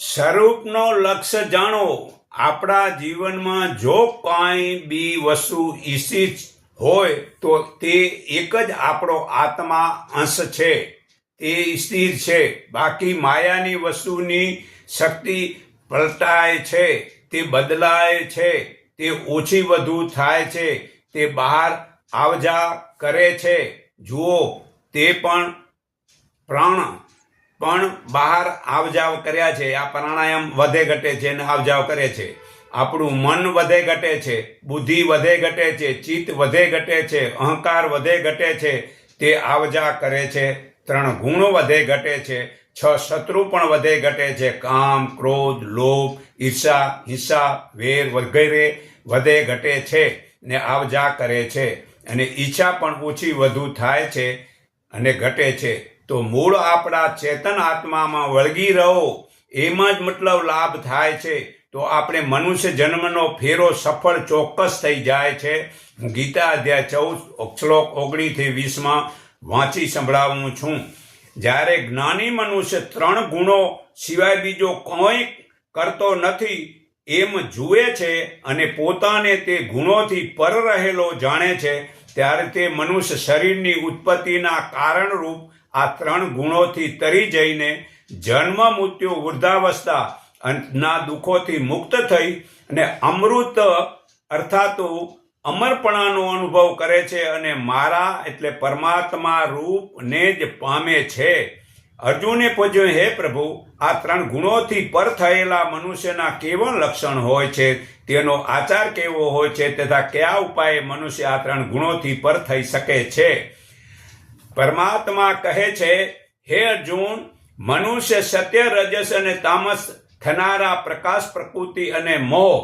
સ્વરૂપનો લક્ષ્ય જાણો. આપણા જીવનમાં જો કાંઈ બી વસ્તુ ઈચ્છિત હોય તો તે એક જ આપણો આત્મા અંશ છે. તે સ્થિર છે. બાકી માયાની વસ્તુની શક્તિ પલટાય છે, તે બદલાય છે, તે ઓછી વધુ થાય છે, તે બહાર આવજા કરે છે. જુઓ, તે પ્રાણ પણ બહાર આવજાવ કર્યા છે. આ પ્રાણાયામ વધે ઘટે છે અને આવજાવ કરે છે. આપણું મન વધે ઘટે છે, બુદ્ધિ વધે ઘટે છે, ચિત્ત વધે ઘટે છે, અહંકાર વધે ઘટે છે, તે આવજા કરે છે. 3 ગુણો વધે ઘટે છે. 6 શત્રુ પણ વધે ઘટે છે. કામ, ક્રોધ, લોભ, ઈર્ષા, હિંસા, વેર વગેરે વધે ઘટે છે ને આવજા કરે છે. અને ઈચ્છા પણ ઓછી વધુ થાય છે અને ઘટે છે. તો મૂળ આપણા ચેતન આત્મામાં વળગી રહો, એમાં જ મતલબ લાભ થાય છે. તો આપણે મનુષ્ય જન્મનો ફેરો સફળ ચોક્કસ થઈ જાય છે. હું ગીતા અધ્યાય 14 શ્લોક 19 થી 20 વાંચી સંભળાવું છું. જ્યારે જ્ઞાની મનુષ્ય 3 ગુણો સિવાય બીજો કોઈ કરતો નથી એમ જુએ છે અને પોતાને તે ગુણોથી પર રહેલો જાણે છે, ત્યારે તે મનુષ્ય શરીરની ઉત્પત્તિના કારણરૂપ આ 3 ગુણોથી તરી જઈને જન્મ, મૃત્યુ, વૃદ્ધાવસ્થા ના દુઃખોથી મુક્ત થઈ અને અમૃત અર્થાત અમરપણાનો અનુભવ કરે છે અને મારા એટલે પરમાત્મા રૂપને જ પામે છે. અર્જુને પૂછ્યું, હે પ્રભુ, આ 3 ગુણોથી પર થયેલા મનુષ્યના કેવા લક્ષણ હોય છે, તેનો આચાર કેવો હોય છે તથા કયા ઉપાયે મનુષ્ય આ 3 ગુણોથી પર થઈ શકે છે? પરમાત્મા કહે છે, હે અર્જુન, મનુષ્ય સત્ય, રજસ અને તામસ થનારા પ્રકાશ, પ્રકૃતિ અને મોહ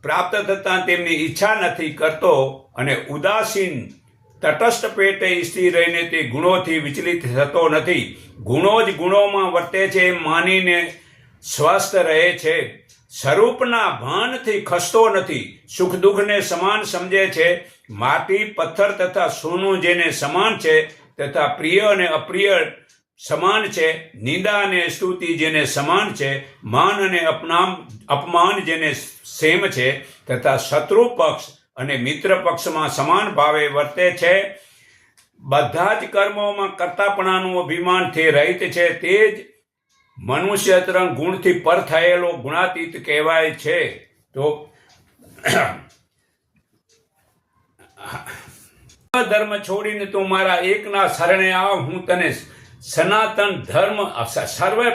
પ્રાપ્ત થતા તેમની ઈચ્છા નથી કરતો અને ઉદાસીન તટસ્થ પેટે સ્થિર રહીને તે ગુણોથી વિચલિત થતો નથી. ગુણો જ ગુણોમાં વર્તે છે એમ માનીને સ્વસ્થ રહે છે. સ્વરૂપના ભાનથી ખસતો નથી. સુખ દુઃખને સમાન સમજે છે. માટી, પથ્થર તથા સોનું જેને સમાન છે તથા પ્રિય અને અપ્રિય સમાન છે. નિંદા અને સ્તુતિ જેને સમાન છે. માન અને અપમાન જેને સેમ છે તથા શત્રુ પક્ષ અને મિત્ર પક્ષમાં સમાન ભાવે વર્તે છે. બધા જ કર્મોમાં કર્તાપણાનું અભિમાનથી રહિત છે. તે જ મનુષ્ય 3 ગુણથી પર થયેલો ગુણાતીત કહેવાય છે. તો ધર્મ છોડીને તું મારા એકના શરણે આવ, હું તને સનાતન ધર્મ સર્વે